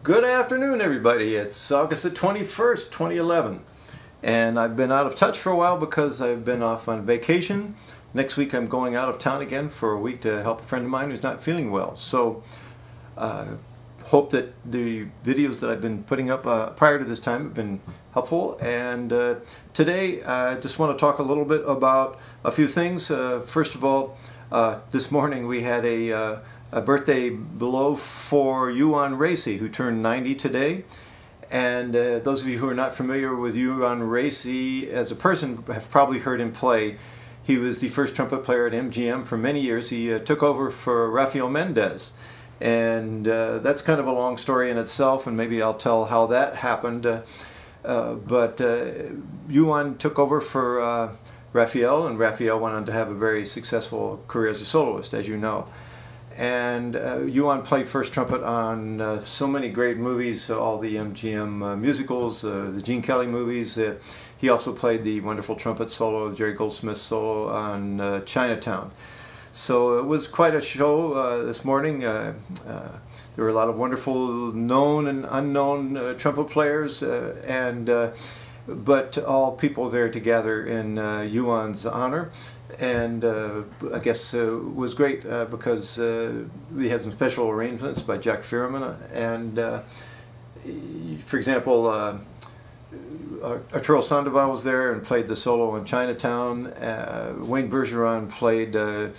Good afternoon, everybody. It's August the 21st, 2011. And I've been out of touch for a while because I've been off on vacation. Next week I'm going out of town again for a week to help a friend of mine who's not feeling well. So hope that the videos that I've been putting up prior to this time have been helpful. And today I just want to talk a little bit about a few things. First of all, this morning we had a birthday below for Yuan Racy, who turned 90 today. And those of you who are not familiar with Yuan Racy as a person have probably heard him play. He was the first trumpet player at MGM for many years. He took over for Rafael Mendez. And that's kind of a long story in itself, and maybe I'll tell how that happened. But Yuan took over for Rafael, and Rafael went on to have a very successful career as a soloist, as you know. And Yuan played first trumpet on so many great movies, all the MGM musicals, the Gene Kelly movies. He also played the wonderful trumpet solo, Jerry Goldsmith's solo on Chinatown. So it was quite a show this morning. There were a lot of wonderful known and unknown trumpet players, but all people there together in Yuan's honor. And I guess it was great because we had some special arrangements by Jack Fierman. And for example, Arturo Sandoval was there and played the solo in Chinatown. Wayne Bergeron played the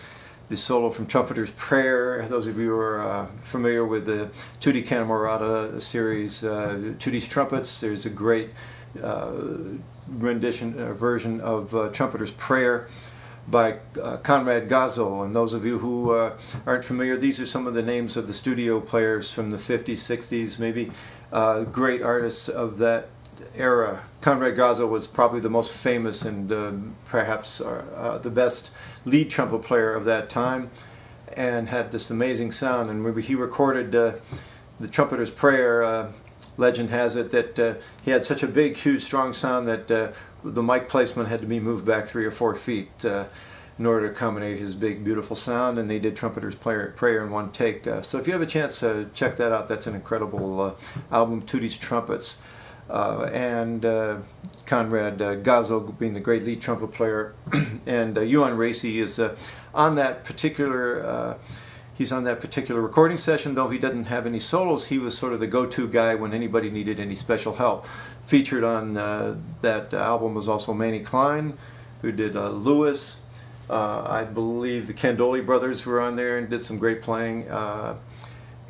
solo from Trumpeter's Prayer. Those of you who are familiar with the Tutti Camerata series, Tutti's Trumpets, there's a great version of Trumpeter's Prayer by Conrad Gazzo. And those of you who aren't familiar, these are some of the names of the studio players from the 50s, 60s, maybe great artists of that era. Conrad Gazzo was probably the most famous and perhaps the best lead trumpet player of that time, and had this amazing sound. And he recorded the Trumpeter's Prayer. Legend has it that he had such a big, huge, strong sound that the mic placement had to be moved back 3 or 4 feet in order to accommodate his big, beautiful sound, and they did Trumpeter's Prayer in one take. So if you have a chance to check that out, that's an incredible album, Tutti's Trumpets. And Conrad Gazzo being the great lead trumpet player. And Yuan Racy is on that particular he's on that particular recording session. Though he doesn't have any solos, he was sort of the go-to guy when anybody needed any special help. Featured on that album was also Manny Klein, who did Lewis. I believe the Candoli brothers were on there and did some great playing.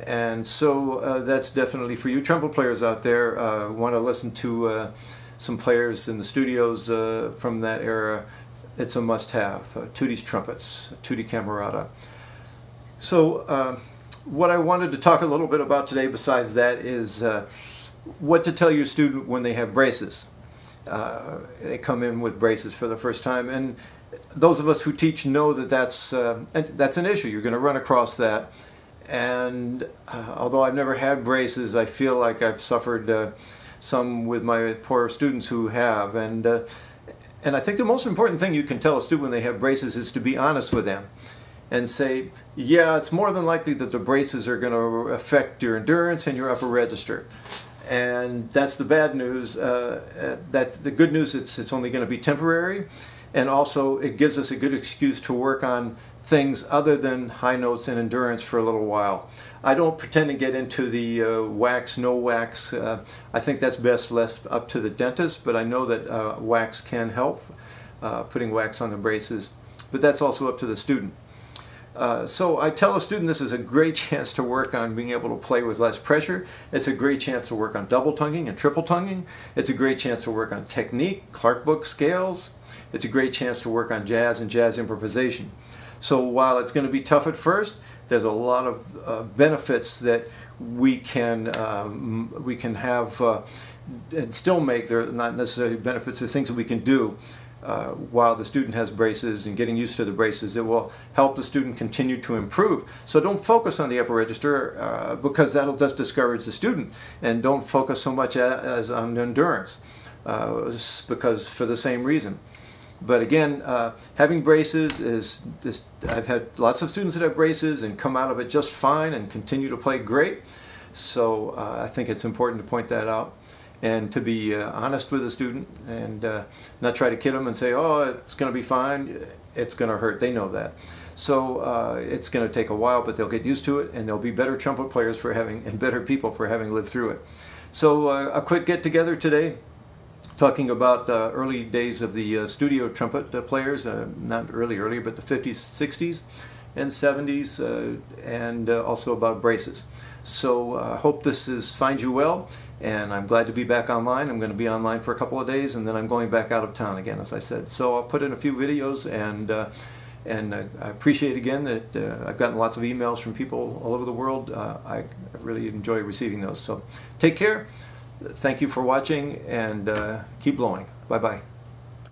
And so that's definitely for you trumpet players out there. Want to listen to some players in the studios from that era. It's a must-have. Tutti's Trumpets, Tutti Camerata. So what I wanted to talk a little bit about today besides that is what to tell your student when they have braces. They come in with braces for the first time, and those of us who teach know that that's an issue. You're going to run across that. And although I've never had braces, I feel like I've suffered some with my poor students who have. And I think the most important thing you can tell a student when they have braces is to be honest with them and say, yeah, it's more than likely that the braces are going to affect your endurance and your upper register. And that's the bad news. The good news, it's only going to be temporary. And also it gives us a good excuse to work on things other than high notes and endurance for a little while. I don't pretend to get into the wax, no wax. I think that's best left up to the dentist, but I know that wax can help, putting wax on the braces, but that's also up to the student. So I tell a student this is a great chance to work on being able to play with less pressure. It's a great chance to work on double tonguing and triple tonguing. It's a great chance to work on technique, Clark book scales. It's a great chance to work on jazz and jazz improvisation. So while it's going to be tough at first, there's a lot of benefits that we can have and still make. They're not necessarily benefits, they're things that we can do while the student has braces and getting used to the braces that will help the student continue to improve. So don't focus on the upper register because that'll just discourage the student, and don't focus so much as on endurance because for the same reason. But again, having braces is just, I've had lots of students that have braces and come out of it just fine and continue to play great. So I think it's important to point that out, and to be honest with the student, and not try to kid them and say, oh, it's going to be fine. It's going to hurt. They know that. So it's going to take a while, but they'll get used to it, and they'll be better trumpet players for having, and better people for having lived through it. So a quick get together today, talking about early days of the studio trumpet players, not earlier, but the 50s, 60s, and 70s, and also about braces. So I hope this finds you well, and I'm glad to be back online. I'm going to be online for a couple of days, and then I'm going back out of town again, as I said. So I'll put in a few videos, and I appreciate again that I've gotten lots of emails from people all over the world. I really enjoy receiving those. So take care. Thank you for watching, and keep blowing. Bye-bye.